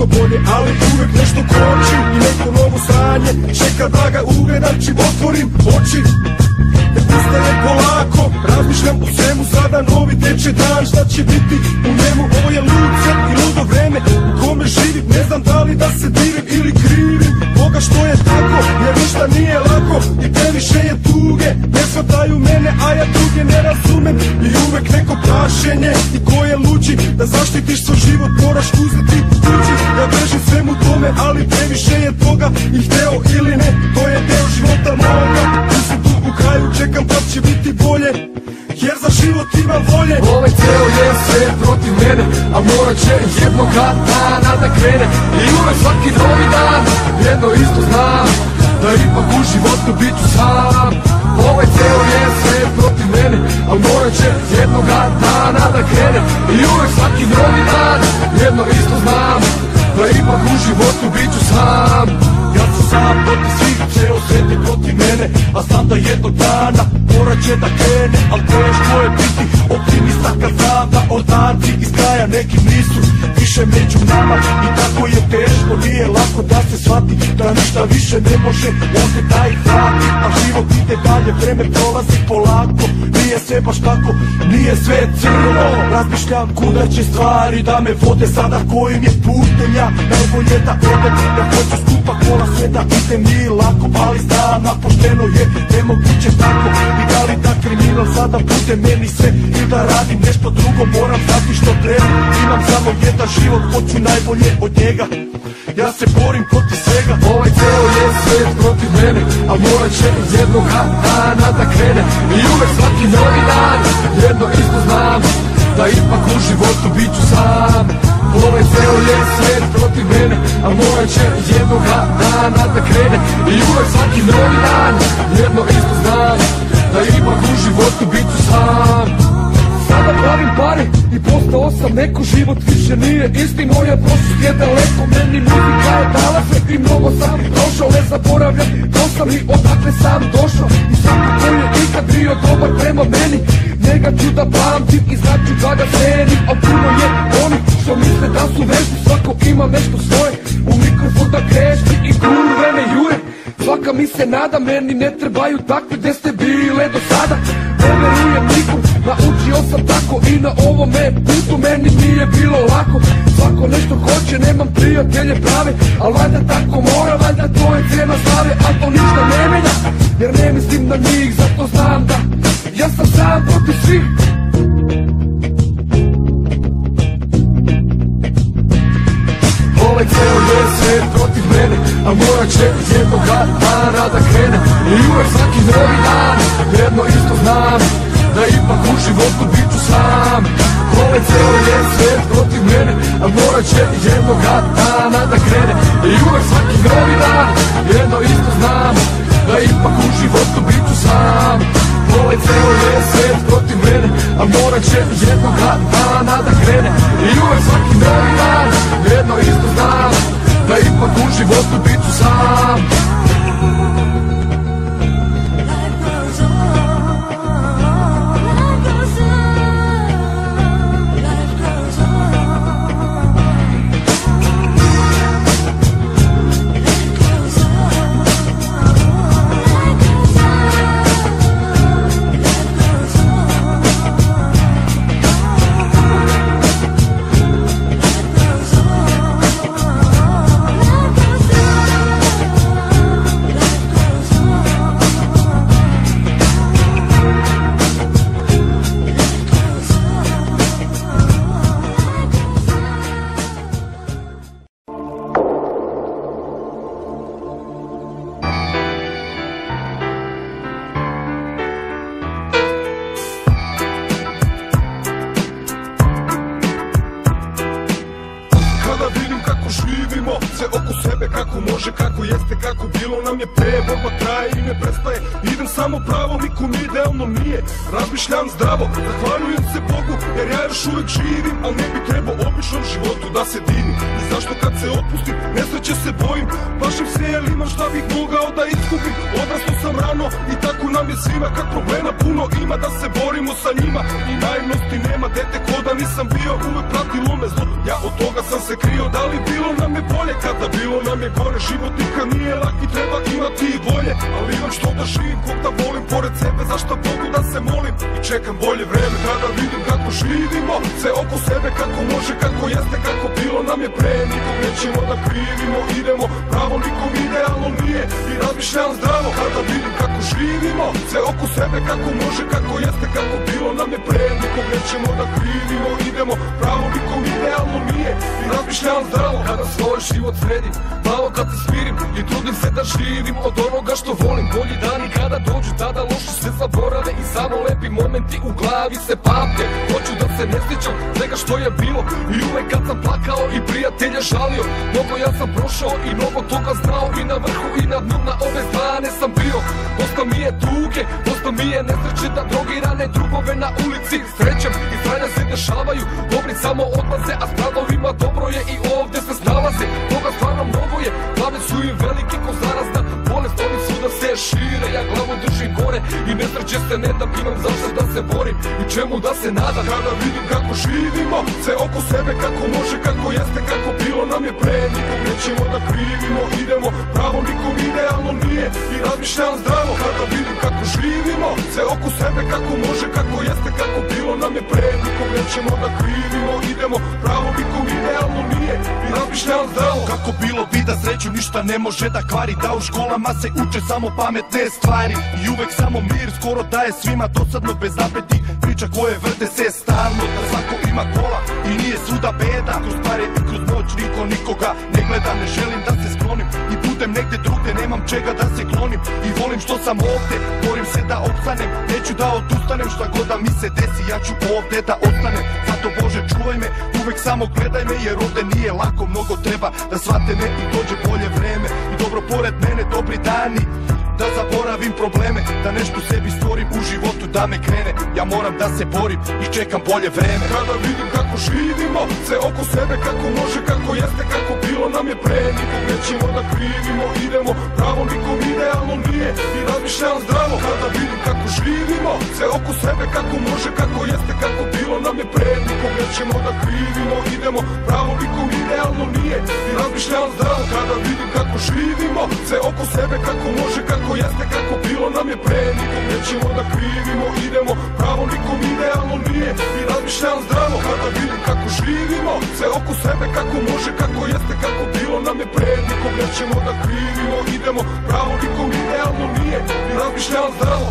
nešto bolje, ali uvek nešto koči i neko novo sanje čeka da ga ugledam čim otvorim oči. Ne ustaje polako, razmišljam o svemu, sada novi teče dan, šta će biti u njemu? Ovo je lud svet i ludo vreme u kome živim, ne znam da li da se divim ili krivim Boga što je tako, jer ništa nije lako i previše je tuge, ne shvataju mene, a ja druge ne razumem. I uvek neko prašenje i ko je luđi, da zaštitiš svoj život moraš uzeti tuđi. Ja bežim svemu tome, ali previše je toga i hteo ili ne, to je deo života moga. Tu sam tu u kraju, čekam kad će biti bolje, jer za život imam volje. Ovaj ceo je svet protiv mene, a morat će jednoga dana da krene. I uvek svaki novi dan, jedno isto znam, da ipak u životu bit ću sam. Ovaj ceo je svet protiv mene, a morat će jednoga dana da krene. I uvek svaki novi dan, jedno isto znam, da ipak u životu bit ću sam. Ja sam sam protiv svih, ceo svet je protiv mene, a znam da jednog dana morat će da krene. Al teško je biti optimista kad znam da ortaci iz kraja neki nisu više među nama. I tako je teško, nije lako da se shvati da ništa više ne može ovdje da ih vrati. A život ide dalje, vreme prolazi polako, nije sve baš tako, nije sve crno. Razmišljam kuda će stvari da me vode sada, kojim je putem ja najbolje da odem. Ja hoću skupa kola sve da idem, nije lako, ali znam na pošteno je nemoguće tako. I da li da kriminal sada bude meni sve, ili da radim nešto drugo, moram znati što treba. Imam samo jedan život, hoću najbolje od njega, ja se borim protiv svega. Ovaj ceo je svet protiv mene, a morat će jednoga dana da krene. I uvek svaki novi dan, jedno isto znam, da ipak u životu bit ću sam. Ovaj ceo je svet protiv mene, a morat će jednoga dana da krene. I uvek svaki novi dan, jedno isto znam, da ipak u životu bit ću sam. Sada pravim pare i postao sam neko, život više nije isti, moja prošlost je daleko, meni muzika je dala sve i mnogo sam prošao, ne zaboravljam ko sam i odakle sam došao. I svako ko je ikad bio dobar prema meni, njega ću da pamtim i znaću da ga cenim. A puno je oni što misle da su vešti, svako ima nešto svoje, u mikrofon da grešti i kurve me jure. Svaka mi se nada, meni ne trebaju takve gde ste bile do sada. Ne verujem nikom, naučio sam tako i na ovome putu meni nije bilo lako. Svako nešto hoće, nemam prijatelje prave, al valjda tako mora, valjda to je cena slave. A to ništa ne menja, jer ne mislim na njih, zato znam da ja sam sam protiv svih. Ovaj ceo je svet protiv mene, a morat će jednoga dana da krene. I uvek svaki novi dan, jedno isto znam, da ipak u životu bit ću sam. Ovaj ceo je svet protiv mene, a morat će jednoga dana da krene. I uvek svaki novi dan, jedno isto znam, da ipak u životu bit ću sam. Ovaj ceo je svet protiv mene, a morat će jednoga dana da krene. I uvek svaki novi dan, jedno isto znam, da ipak u životu bit ću sam. Razmišljam zdravo, zahvaljujem se Bogu, jer ja još uvek živim, al ne bi trebao običnom životu da se divim. I zašto kad se opustim, nesreće se bojim, plašim se jer imam šta bih mogao da izgubim. Odrastao sam rano i tako nam je je svima kad problema puno ima, da se borimo sa njima. I naivnosti nema, dete ko da nisam bio, uvek pratilo me zlo, ja od toga sam se krio. Da li bilo nam je bolje kada bilo nam je gore, život nikad nije lak i treba imati i volje, ali imam što da živim, kog da volim pored sebe, zašto Bogu da se molim i čekam bolje vreme. Kada vidim kako živimo, sve oko sebe kako može, kako jeste, kako bilo nam je pre, nikog nećemo da krivimo, idemo pravo, nikom idealno nije i razmišljam zdravo. Kada vidim kako živimo, sve oko sebe kako može, kako jeste, kako bilo nam je pre, nikog nećemo da krivimo, idemo pravo, nikom idealno nije i razmišljam zdravo. Kada svoj život sredim, malo kad se smirim i trudim se da živim od onoga što volim. Bolji dani kada dođu, tada loši se zaborave i samo lepi momenti u glavi se pamte. Hoću da se ne sjećam svega što je bilo i uvek kad sam plakao i prijatelje žalio. Mnogo ja sam prošao i mnogo toga znao, i na vrhu i na dnu, na ove strane sam bio. Dosta mi je tuge, dosta mi je nesreće, da drogirane drugove na ulici srećem i stranja se dešavaju. Dobri samo odlaze, a s pravovima dobro je i ovde se snalaze. Toga stvarno mnogo je, glave su im velike ko zarazna bolest, oni svuda se šire, ja glavu držim gore i nesreće se ne dam, imam zašto da se borim i čemu da se nadam. Kada vidim kako živimo, sve oko sebe kako može, kako jeste, kako bilo nam je pre, nikog nećemo da krivimo, idemo pravo, nikom idealno nije i razmišljam zdravo. Kada vidim kako živimo, sve oko sebe kako može, kako jeste, kako bilo nam je pre, nikog nećemo da krivimo, idemo pravo, nikom idealno nije i razmišljam zdravo. Kako bilo bi da sreću ništa ne može da kvari, da u školama se uče samo pametne stvari i uvek samo mir skoro daje svima, dosadno bez napetih priča koje vrte se stalno, da svako ima kola i nije svuda beda. Kroz pare i kroz noć niko nikoga ne gleda, ne želim da se sklonim i budem negde drugde, nemam čega da se klonim i volim što sam ovde, borim se da opstanem, neću da odustanem, šta god da mi se desi ja ću ovde da ostanem. Zato Bože čuvaj me, uvek samo gledaj me, jer ovde nije lako, mnogo treba da shvate me i dođe bolje vreme i dobro pored mene dobri dani, da zaboravim probleme, da nešto sebi stvorim u životu, da me krene. Ja moram da se borim i čekam bolje vreme. Kada vidim kako živimo, sve oko sebe kako može, kako jeste, kako bilo nam je pre, nikog nećemo da krivimo, idemo pravo, nikom idealno nije i razmišljam zdravo. Kada vidim kako živimo, sve oko sebe kako može, kako jeste, kako bilo nam je pre, nikog nećemo da krivimo, idemo pravo, nikom idealno nije i razmišljam zdravo. Kada vidim kako živimo, sve oko sebe kako može, kako jeste, kako bilo nam je pre, nikog nećemo da krivimo, idemo pravo, nikom idealno nije i razmišljam zdravo. Kada vidim kako živimo, sve oko sebe kako može, kako jeste, kako bilo nam je pre, nikog nećemo da krivimo, idemo pravo, nikom idealno nije i razmišljam zdravo.